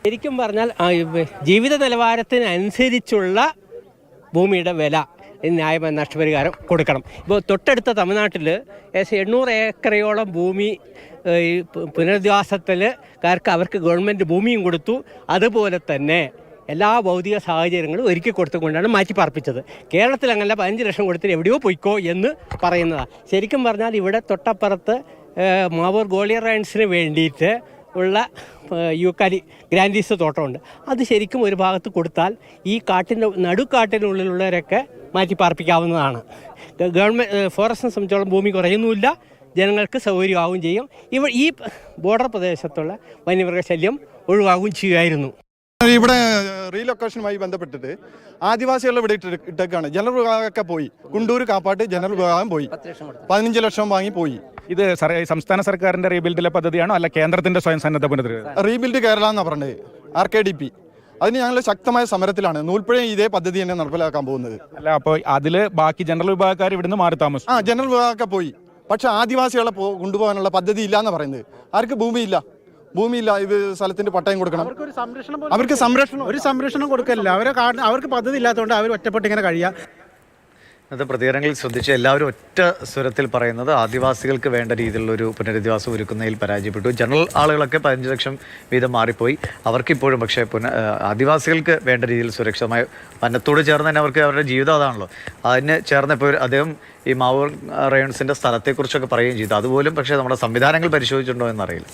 ശരിക്കും പറഞ്ഞാൽ ജീവിത നിലവാരത്തിനനുസരിച്ചുള്ള ഭൂമിയുടെ വില ന്യായമായ നഷ്ടപരിഹാരം കൊടുക്കണം. ഇപ്പോൾ തൊട്ടടുത്ത തമിഴ്നാട്ടിൽ ഏകദേശം 800 ഏക്കറയോളം ഭൂമി ഈ പുനരധിവാസത്തിൽക്കാർക്ക് അവർക്ക് ഗവൺമെൻറ് ഭൂമിയും കൊടുത്തു. അതുപോലെ തന്നെ എല്ലാ ഭൗതിക സാഹചര്യങ്ങളും ഒരുക്കി കൊടുത്തുകൊണ്ടാണ് മാറ്റിപ്പാർപ്പിച്ചത്. കേരളത്തിൽ അങ്ങനെ 15 ലക്ഷം കൊടുത്തിട്ട് എവിടെയോ പോയിക്കോ എന്ന് പറയുന്നതാണ്. ശരിക്കും പറഞ്ഞാൽ ഇവിടെ തൊട്ടപ്പുറത്ത് മാവൂർ ഗോളിയർ റൈൻസിന് വേണ്ടിയിട്ട് ഉള്ള യൂക്കാലി ഗ്രാൻഡീസ് തോട്ടമുണ്ട്. അത് ശരിക്കും ഒരു ഭാഗത്ത് കൊടുത്താൽ ഈ നടുക്കാട്ടിനുള്ളിലുള്ളവരൊക്കെ മാറ്റി പാർപ്പിക്കാവുന്നതാണ്. ഗവൺമെൻറ് ഫോറസ്റ്റിനെ സംബന്ധിച്ചോളം ഭൂമി കുറയുന്നുമില്ല, ജനങ്ങൾക്ക് സൗകര്യമാവുകയും ചെയ്യും. ഈ ബോർഡർ പ്രദേശത്തുള്ള വന്യമൃഗശല്യം ഒഴിവാകുകയും ചെയ്യുമായിരുന്നു. ഇവിടെ റീലൊക്കേഷനുമായി ബന്ധപ്പെട്ടിട്ട് ആദിവാസികൾ ഇവിടെ ഇട്ടേക്കാണ്. ജനറൽ വിഭാഗമൊക്കെ പോയി. കുണ്ടൂർ കാപ്പാട്ട് ജനറൽ വിഭാഗം പോയി 15 ലക്ഷം വാങ്ങി പോയി. ഇത് സംസ്ഥാന സർക്കാരിന്റെ റീബിൽഡിലെ പദ്ധതിയാണോ അല്ല കേന്ദ്രത്തിന്റെ സ്വയം സന്നദ്ധ പുനരുദ്ധരണ? റീബിൽഡ് കേരള എന്നാണ് പറഞ്ഞത്, RKDP. അതിന് ഞങ്ങൾ ശക്തമായ സമരത്തിലാണ്. നൂൽപ്പുഴയും ഇതേ പദ്ധതി തന്നെ നടപ്പിലാക്കാൻ പോകുന്നത്. അല്ല, അപ്പോൾ അതിൽ ബാക്കി ജനറൽ വിഭാഗക്കാർ ഇവിടുന്ന് മാറി താമസം? ജനറൽ വിഭാഗമൊക്കെ പോയി. പക്ഷെ ആദിവാസികളെ കൊണ്ടുപോകാനുള്ള പദ്ധതി ഇല്ല എന്ന് പറയുന്നത്. ആർക്ക് ഭൂമിയില്ല, ഇത് സ്ഥലത്തിന്റെ പട്ടയം കൊടുക്കണം. അവർക്ക് സംരക്ഷണം കൊടുക്കില്ല. അവർക്ക് പദ്ധതി ഇല്ലാത്തതുകൊണ്ട് അവർ ഒറ്റപ്പെട്ട് ഇങ്ങനെ കഴിയാം. ഇന്നത്തെ പ്രതികരണങ്ങളിൽ ശ്രദ്ധിച്ച് എല്ലാവരും ഒറ്റ സ്വരത്തിൽ പറയുന്നത് ആദിവാസികൾക്ക് വേണ്ട രീതിയിലുള്ളൊരു പുനരധിവാസം ഒരുക്കുന്നതിൽ പരാജയപ്പെട്ടു. ജനറൽ ആളുകളൊക്കെ 15 ലക്ഷം വീതം മാറിപ്പോയി. അവർക്കിപ്പോഴും പക്ഷേ ആദിവാസികൾക്ക് വേണ്ട രീതിയിൽ സുരക്ഷിതമായ വനത്തോട് ചേർന്ന് തന്നെ അവർക്ക് അവരുടെ ജീവിതം അതാണല്ലോ. അതിന് ചേർന്നപ്പോൾ അദ്ദേഹം ഈ മാവൂർ റയോൺസിൻ്റെ സ്ഥലത്തെക്കുറിച്ചൊക്കെ പറയുകയും ചെയ്തു. അതുപോലും പക്ഷേ നമ്മുടെ സംവിധാനങ്ങൾ പരിശോധിച്ചിട്ടുണ്ടോ എന്നറിയില്ല.